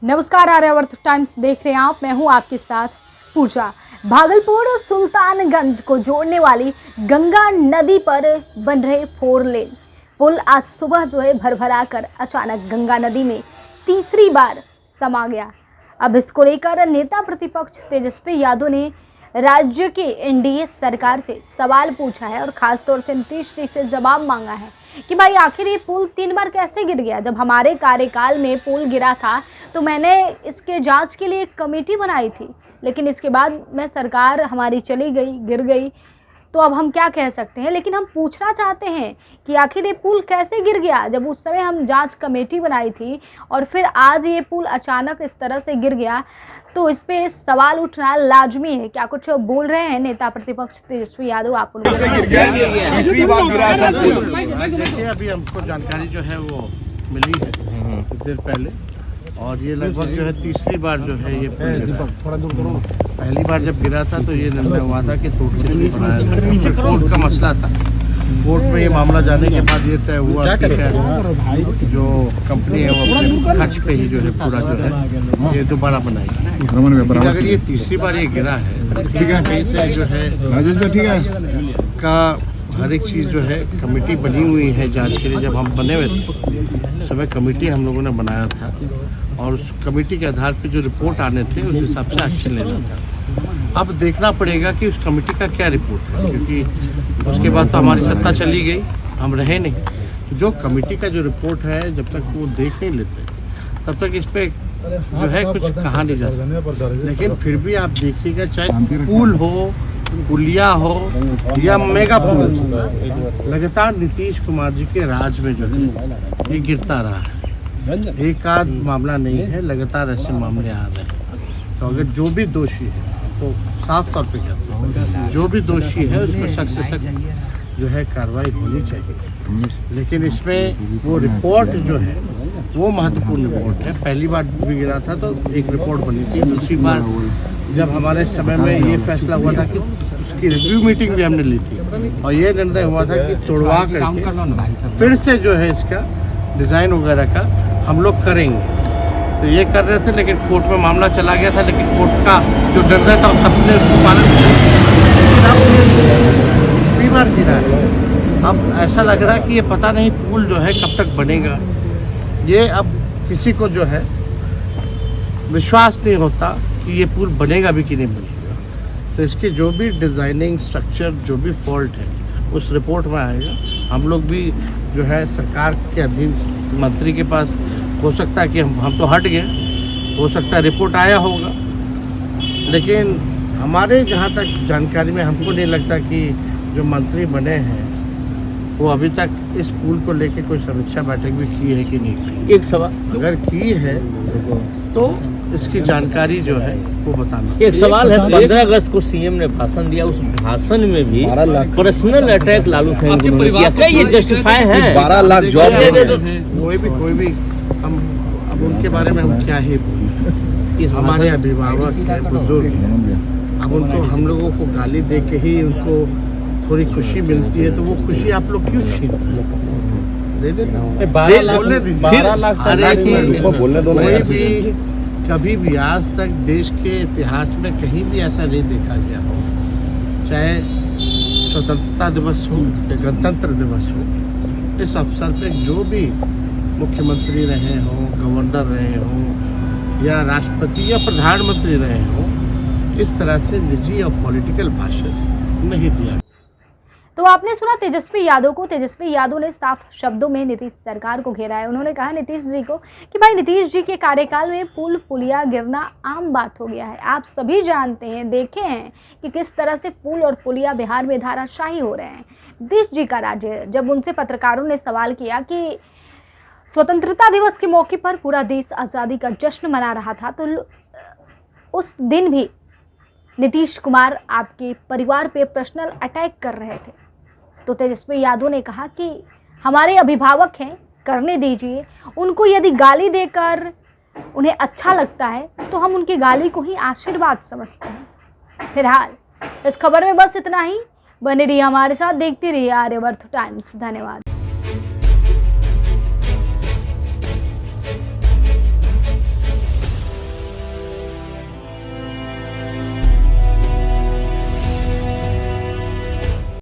नमस्कार, आर्यावर्त टाइम्स देख रहे हैं आप। मैं हूं आपके साथ पूजा। भागलपुर सुल्तानगंज को जोड़ने वाली गंगा नदी पर बन रहे 4 लेन पुल आज सुबह भरभरा कर अचानक गंगा नदी में तीसरी बार समा गया। अब इसको लेकर नेता प्रतिपक्ष तेजस्वी यादव ने राज्य के एनडीए सरकार से सवाल पूछा है और खासतौर से नीतीश जी से जवाब मांगा है कि भाई आखिर ये पुल 3 बार कैसे गिर गया। जब हमारे कार्यकाल में पुल गिरा था तो मैंने इसके जांच के लिए एक कमेटी बनाई थी, लेकिन इसके बाद में सरकार हमारी चली गई, गिर गई, तो अब हम क्या कह सकते हैं। लेकिन हम पूछना चाहते हैं कि आखिर ये पुल कैसे गिर गया, जब उस समय हम जांच कमेटी बनाई थी और फिर आज ये पुल अचानक इस तरह से गिर गया, तो इस पे सवाल उठना लाजमी है। क्या कुछ बोल रहे हैं नेता प्रतिपक्ष तेजस्वी यादव, आप उनको देखिए, अभी हमको जानकारी जो है वो मिली है कुछ देर पहले, और ये लगभग जो है तीसरी बार जो है ये थोड़ा दूर करो। पहली बार जब गिरा था तो ये निर्णय हुआ था कि तोड़ के बनाया था। कोर्ट का मसला था, कोर्ट में ये मामला जाने के बाद ये तय हुआ कि जो कंपनी है वो अपने खर्च पे ही जो है पूरा जो है ये दोबारा बनाएगी। अगर ये तीसरी बार ये गिरा है कहीं से जो है का हर एक चीज़ जो है कमेटी बनी हुई है जांच के लिए। जब हम बने हुए थे समय कमेटी हम लोगों ने बनाया था और उस कमेटी के आधार पे जो रिपोर्ट आने थे उस हिसाब से एक्शन लेना था। अब देखना पड़ेगा कि उस कमेटी का क्या रिपोर्ट है, क्योंकि उसके बाद तो हमारी सत्ता चली गई, हम रहे नहीं। जो कमेटी का जो रिपोर्ट है जब तक वो देख नहीं लेते तब तक इस पर जो है कुछ कहा नहीं जा सकता। लेकिन फिर भी आप देखिएगा, चाहे पुल हो, पुलिया हो या मेगा पुल, लगातार नीतीश कुमार जी के राज में जो है ये गिरता रहा है। एक आध मामला नहीं है, लगातार ऐसे मामले आ रहे हैं। तो अगर जो भी दोषी है, तो साफ तौर पे कहते हैं जो भी दोषी है उसको सख्त से सख्त जो है कार्रवाई होनी चाहिए। लेकिन इसमें वो रिपोर्ट जो है वो महत्वपूर्ण रिपोर्ट है। पहली बार भी गिरा था तो एक रिपोर्ट बनी थी, दूसरी बार जब हमारे समय में ये फैसला हुआ था कि उसकी रिव्यू मीटिंग भी हमने ली थी और ये निर्णय हुआ था कि तोड़वा करके फिर से जो है इसका डिज़ाइन वगैरह का हम लोग करेंगे। तो ये कर रहे थे, लेकिन कोर्ट में मामला चला गया था। लेकिन कोर्ट का जो निर्णय था उस सबने उसको पालन किया। तीसरी बार गिरा है। अब ऐसा लग रहा है कि ये पता नहीं पुल जो है कब तक बनेगा। ये अब किसी को जो है विश्वास नहीं होता कि ये पुल बनेगा भी कि नहीं बनेगा। तो इसके जो भी डिज़ाइनिंग स्ट्रक्चर जो भी फॉल्ट है उस रिपोर्ट में आएगा। हम लोग भी जो है सरकार के अधीन मंत्री के पास, हो सकता है कि हम तो हट गए, हो सकता है रिपोर्ट आया होगा, लेकिन हमारे जहाँ तक जानकारी में हमको नहीं लगता कि जो मंत्री बने हैं वो अभी तक इस पुल को लेके कोई समीक्षा बैठक भी की है कि नहीं की। एक सवाल अगर की है तो इसकी जानकारी जो है वो बताना। एक सवाल है, 15 अगस्त को सीएम ने भाषण दिया, उस भाषण में भी पर्सनल अटैक लालू प्रसाद ने किया। क्या ये जस्टिफाई है? 12 लाख जॉब कोई भी हम अब उनके बारे में हम क्या ही बोलें। हमारे अभिभावक हैं, बुजुर्ग हैं, अब उनको हम लोगों को गाली दे के ही उनको थोड़ी खुशी मिलती है, तो वो खुशी आप लोग क्यों छीन कोई भी कभी भी आज तक देश के इतिहास में कहीं भी ऐसा नहीं देखा गया हो, चाहे स्वतंत्रता दिवस हो या गणतंत्र दिवस हो, इस अवसर पे जो भी मुख्यमंत्री रहे हों, गवर्नर रहे हों या राष्ट्रपति या प्रधानमंत्री रहे हों, इस तरह से निजी और पॉलिटिकल भाषण नहीं दिया। तो आपने सुना तेजस्वी यादव को। तेजस्वी यादव ने साफ शब्दों में नीतीश सरकार को घेरा है। उन्होंने कहा नीतीश जी को कि भाई नीतीश जी के कार्यकाल में पुल पुलिया गिरना आम बात हो गया है। आप सभी जानते हैं, देखे हैं कि किस तरह से पुल और पुलिया बिहार में धाराशाही हो रहे हैं। नीतीश जी का राज्य, जब उनसे पत्रकारों ने सवाल किया कि स्वतंत्रता दिवस के मौके पर पूरा देश आज़ादी का जश्न मना रहा था, तो उस दिन भी नीतीश कुमार आपके परिवार पे पर्सनल अटैक कर रहे थे। तो तेजस्वी यादव ने कहा कि हमारे अभिभावक हैं, करने दीजिए उनको। यदि गाली देकर उन्हें अच्छा लगता है तो हम उनकी गाली को ही आशीर्वाद समझते हैं। फिलहाल इस खबर में बस इतना ही। बने रहिए हमारे साथ, देखते रहिए आर्यावर्त टाइम्स। धन्यवाद।